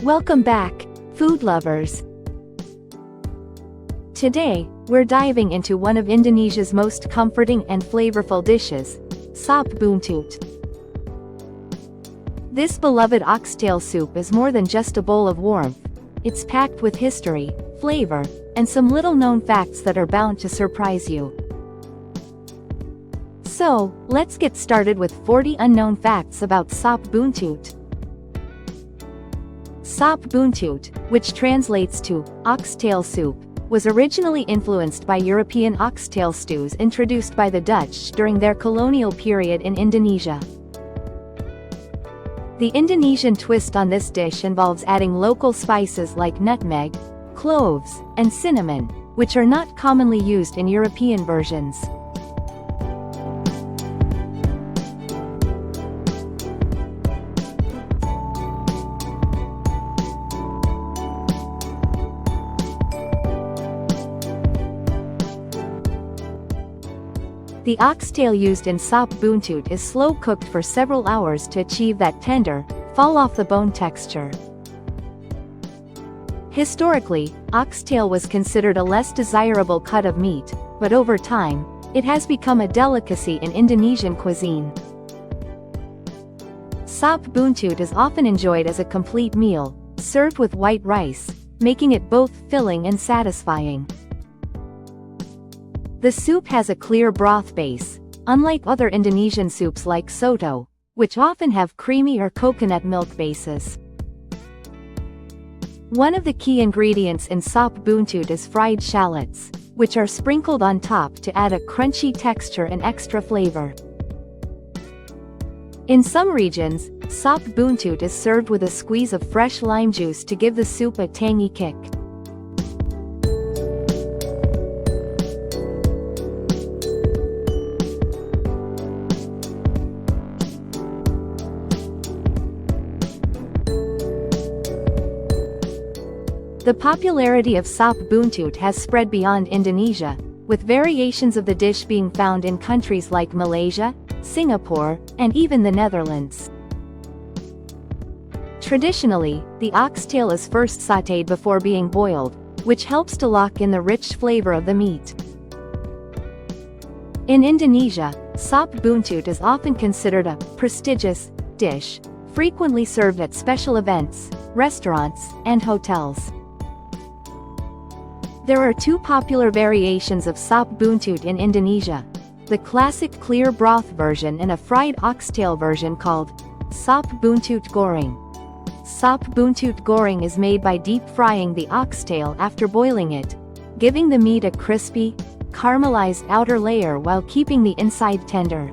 Welcome back, food lovers. Today, we're diving into one of Indonesia's most comforting and flavorful dishes, Sop Buntut. This beloved oxtail soup is more than just a bowl of warmth. It's packed with history, flavor, and some little-known facts that are bound to surprise you. So, let's get started with 40 unknown facts about Sop Buntut. Sop Buntut, which translates to oxtail soup, was originally influenced by European oxtail stews introduced by the Dutch during their colonial period in Indonesia. The Indonesian twist on this dish involves adding local spices like nutmeg, cloves, and cinnamon, which are not commonly used in European versions. The oxtail used in Sop Buntut is slow-cooked for several hours to achieve that tender, fall-off-the-bone texture. Historically, oxtail was considered a less desirable cut of meat, but over time, it has become a delicacy in Indonesian cuisine. Sop Buntut is often enjoyed as a complete meal, served with white rice, making it both filling and satisfying. The soup has a clear broth base, unlike other Indonesian soups like soto, which often have creamy or coconut milk bases. One of the key ingredients in Sop Buntut is fried shallots, which are sprinkled on top to add a crunchy texture and extra flavor. In some regions, Sop Buntut is served with a squeeze of fresh lime juice to give the soup a tangy kick. The popularity of Sop Buntut has spread beyond Indonesia, with variations of the dish being found in countries like Malaysia, Singapore, and even the Netherlands. Traditionally, the oxtail is first sautéed before being boiled, which helps to lock in the rich flavor of the meat. In Indonesia, Sop Buntut is often considered a prestigious dish, frequently served at special events, restaurants, and hotels. There are two popular variations of Sop Buntut in Indonesia: the classic clear broth version and a fried oxtail version called Sop Buntut Goreng. Sop Buntut Goreng is made by deep frying the oxtail after boiling it, giving the meat a crispy, caramelized outer layer while keeping the inside tender.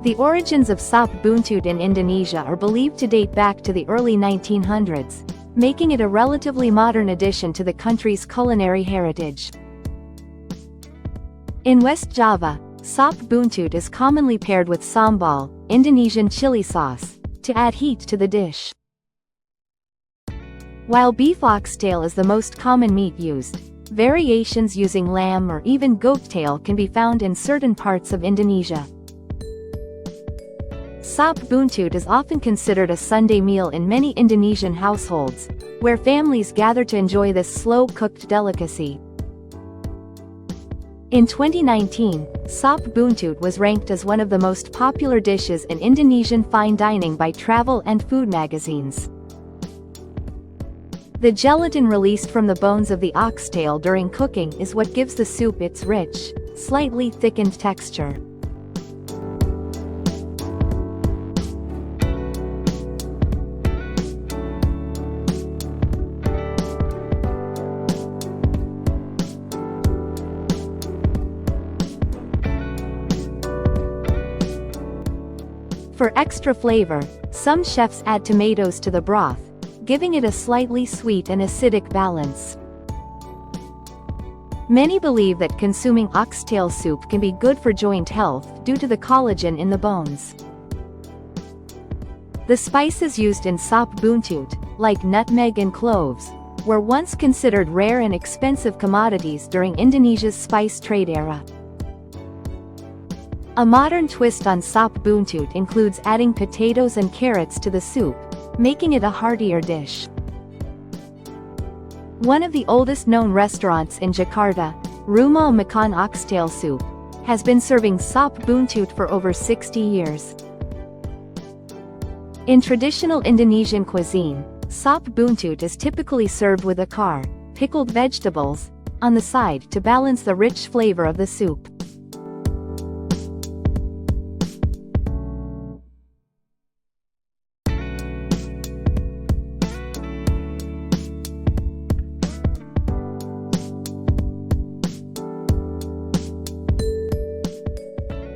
The origins of Sop Buntut in Indonesia are believed to date back to the early 1900s, making it a relatively modern addition to the country's culinary heritage. In West Java, Sop Buntut is commonly paired with sambal, Indonesian chili sauce, to add heat to the dish. While beef oxtail is the most common meat used, variations using lamb or even goat tail can be found in certain parts of Indonesia. Sop Buntut is often considered a Sunday meal in many Indonesian households, where families gather to enjoy this slow-cooked delicacy. In 2019, Sop Buntut was ranked as one of the most popular dishes in Indonesian fine dining by travel and food magazines. The gelatin released from the bones of the oxtail during cooking is what gives the soup its rich, slightly thickened texture. For extra flavor, some chefs add tomatoes to the broth, giving it a slightly sweet and acidic balance. Many believe that consuming oxtail soup can be good for joint health due to the collagen in the bones. The spices used in Sop Buntut, like nutmeg and cloves, were once considered rare and expensive commodities during Indonesia's spice trade era. A modern twist on Sop Buntut includes adding potatoes and carrots to the soup, making it a heartier dish. One of the oldest known restaurants in Jakarta, Rumah Makan Oxtail Soup, has been serving Sop Buntut for over 60 years. In traditional Indonesian cuisine, Sop Buntut is typically served with acar, pickled vegetables, on the side to balance the rich flavor of the soup.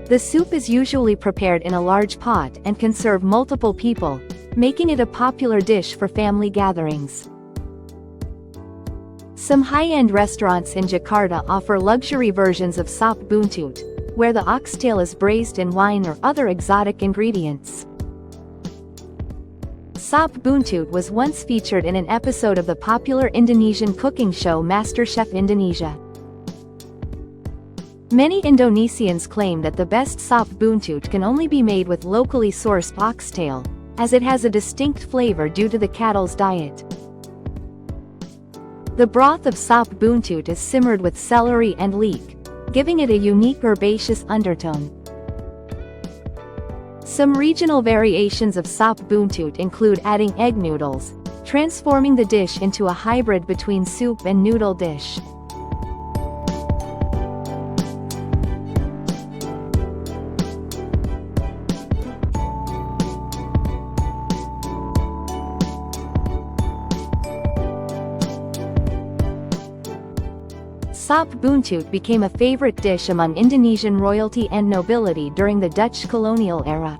The soup is usually prepared in a large pot and can serve multiple people, making it a popular dish for family gatherings. Some high-end restaurants in Jakarta offer luxury versions of Sop Buntut, where the oxtail is braised in wine or other exotic ingredients. Sop Buntut was once featured in an episode of the popular Indonesian cooking show MasterChef Indonesia. Many Indonesians claim that the best Sop Buntut can only be made with locally sourced oxtail, as it has a distinct flavor due to the cattle's diet. The broth of Sop Buntut is simmered with celery and leek, giving it a unique herbaceous undertone. Some regional variations of Sop Buntut include adding egg noodles, transforming the dish into a hybrid between soup and noodle dish. Sop Buntut became a favorite dish among Indonesian royalty and nobility during the Dutch colonial era.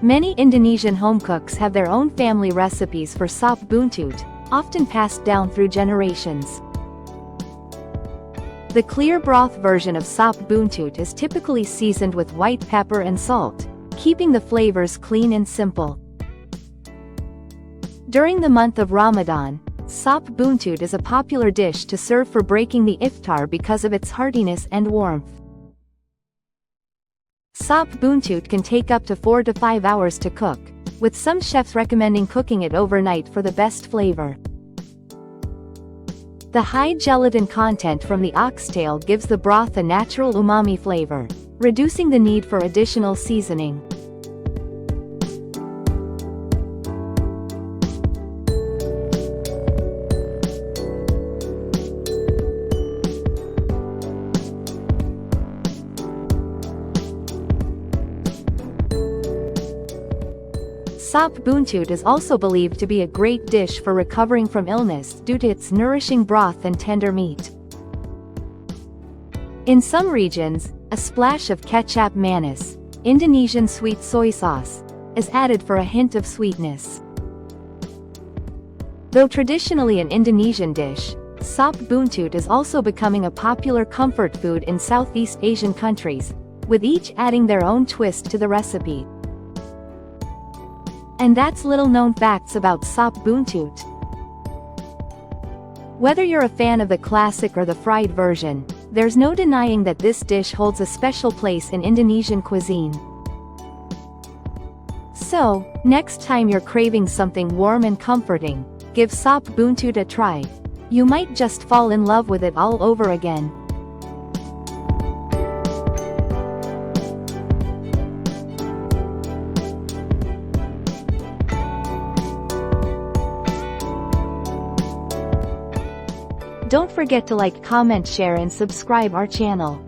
Many Indonesian home cooks have their own family recipes for Sop Buntut, often passed down through generations. The clear broth version of Sop Buntut is typically seasoned with white pepper and salt, keeping the flavors clean and simple. During the month of Ramadan, Sop Buntut is a popular dish to serve for breaking the iftar because of its heartiness and warmth. Sop Buntut can take up to 4 to 5 hours to cook, with some chefs recommending cooking it overnight for the best flavor. The high gelatin content from the oxtail gives the broth a natural umami flavor, reducing the need for additional seasoning. Sop Buntut is also believed to be a great dish for recovering from illness due to its nourishing broth and tender meat. In some regions, a splash of kecap manis, Indonesian sweet soy sauce, is added for a hint of sweetness. Though traditionally an Indonesian dish, Sop Buntut is also becoming a popular comfort food in Southeast Asian countries, with each adding their own twist to the recipe. And that's little known facts about Sop Buntut. Whether you're a fan of the classic or the fried version, there's no denying that this dish holds a special place in Indonesian cuisine. So, next time you're craving something warm and comforting, give Sop Buntut a try. You might just fall in love with it all over again. Don't forget to like, comment, share and subscribe our channel.